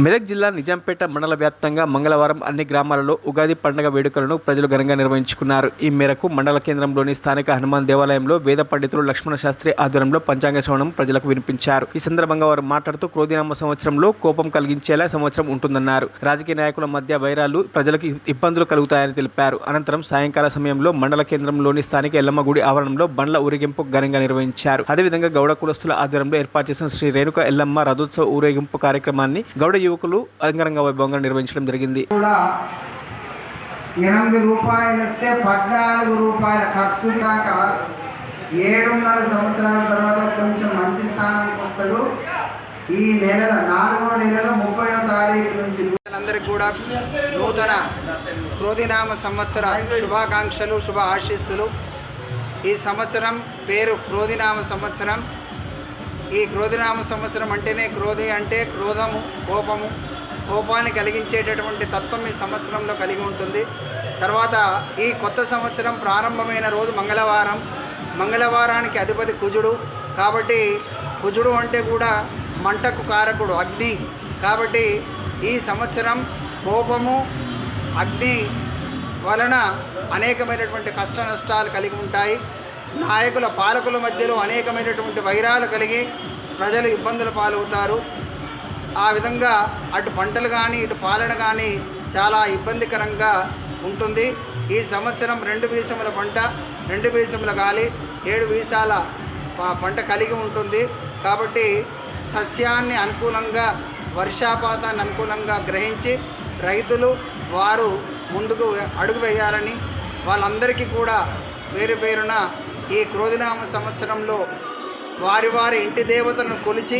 మెదక్ జిల్లా నిజాంపేట మండల వ్యాప్తంగా మంగళవారం అన్ని గ్రామాలలో ఉగాది పండుగ వేడుకలను ప్రజలు ఘనంగా నిర్వహించుకున్నారు. ఈ మేరకు మండల కేంద్రంలోని స్థానిక హనుమాన్ దేవాలయంలో వేద పండితులు లక్ష్మణ శాస్త్రి ఆధ్వర్యంలో పంచాంగ శ్రవణం ప్రజలకు వినిపించారు. ఈ సందర్భంగా వారు మాట్లాడుతూ క్రోధినామ సంవత్సరంలో కోపం కలిగించేలా సంవత్సరం ఉంటుందన్నారు. రాజకీయ నాయకుల మధ్య వైరాలు ప్రజలకు ఇబ్బందులు కలుగుతాయని తెలిపారు. అనంతరం సాయంకాల సమయంలో మండల కేంద్రంలోని స్థానిక ఎల్లమ్మ గుడి ఆవరణంలో బండ్ల ఊరేగింపు ఘనంగా నిర్వహించారు. అదేవిధంగా గౌడ కులస్తుల ఆధ్వర్యంలో ఏర్పాటు చేసిన శ్రీ రేణుక ఎల్లమ్మ రథోత్సవ ఊరేగింపు కార్యక్రమాన్ని గౌడ యువకులు అంగరంగ వైభవంగా నిర్వహించడం జరిగింది. 8 రూపాయలు వస్తే 14 రూపాయల ఖర్చు దాకా 7.5 సంవత్సరాల తర్వాత కొంచెం మంచి స్థానానికి వస్తాడు. ఈ నెల 4వ నెలలో 30వ తారీఖు నుంచి అందరికి కూడా నూతన క్రోధినామ సంవత్సర శుభాకాంక్షలు, శుభ ఆశీస్సులు. ఈ సంవత్సరం పేరు క్రోధినామ సంవత్సరం. ఈ క్రోధినామ సంవత్సరం అంటేనే క్రోధి అంటే క్రోధము, కోపము, కోపాన్ని కలిగించేటటువంటి తత్వం ఈ సంవత్సరంలో కలిగి ఉంటుంది. తర్వాత ఈ కొత్త సంవత్సరం ప్రారంభమైన రోజు మంగళవారం. మంగళవారానికి అధిపతి కుజుడు. కాబట్టి కుజుడు అంటే కూడా మంటకు కారకుడు, అగ్ని. కాబట్టి ఈ సంవత్సరం కోపము, అగ్ని వలన అనేకమైనటువంటి కష్ట నష్టాలు కలిగి ఉంటాయి. నాయకుల పాలకుల మధ్యలో అనేకమైనటువంటి వైరాలు కలిగి ప్రజలు ఇబ్బందుల పాలవుతారు. ఆ విధంగా అటు పంటలు కానీ ఇటు పాలన కానీ చాలా ఇబ్బందికరంగా ఉంటుంది. ఈ సంవత్సరం 2 వీసముల పంట, 2 వీసముల గాలి, 7 వీసాల పంట కలిగి ఉంటుంది. కాబట్టి సస్యాన్ని అనుకూలంగా, వర్షాపాతాన్ని అనుకూలంగా గ్రహించి రైతులు వారు ముందుకు అడుగు వేయాలని, వాళ్ళందరికీ కూడా పేరు పేరున ఈ క్రోధినామ సంవత్సరంలో వారి వారి ఇంటి దేవతలను కొలిచి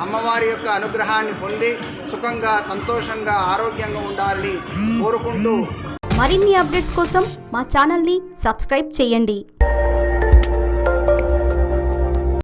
అమ్మవారి యొక్క అనుగ్రహాన్ని పొంది సుఖంగా, సంతోషంగా, ఆరోగ్యంగా ఉండాలని కోరుకుంటూ మరిన్ని అప్డేట్స్ కోసం మా ఛానల్ని సబ్స్క్రైబ్ చేయండి.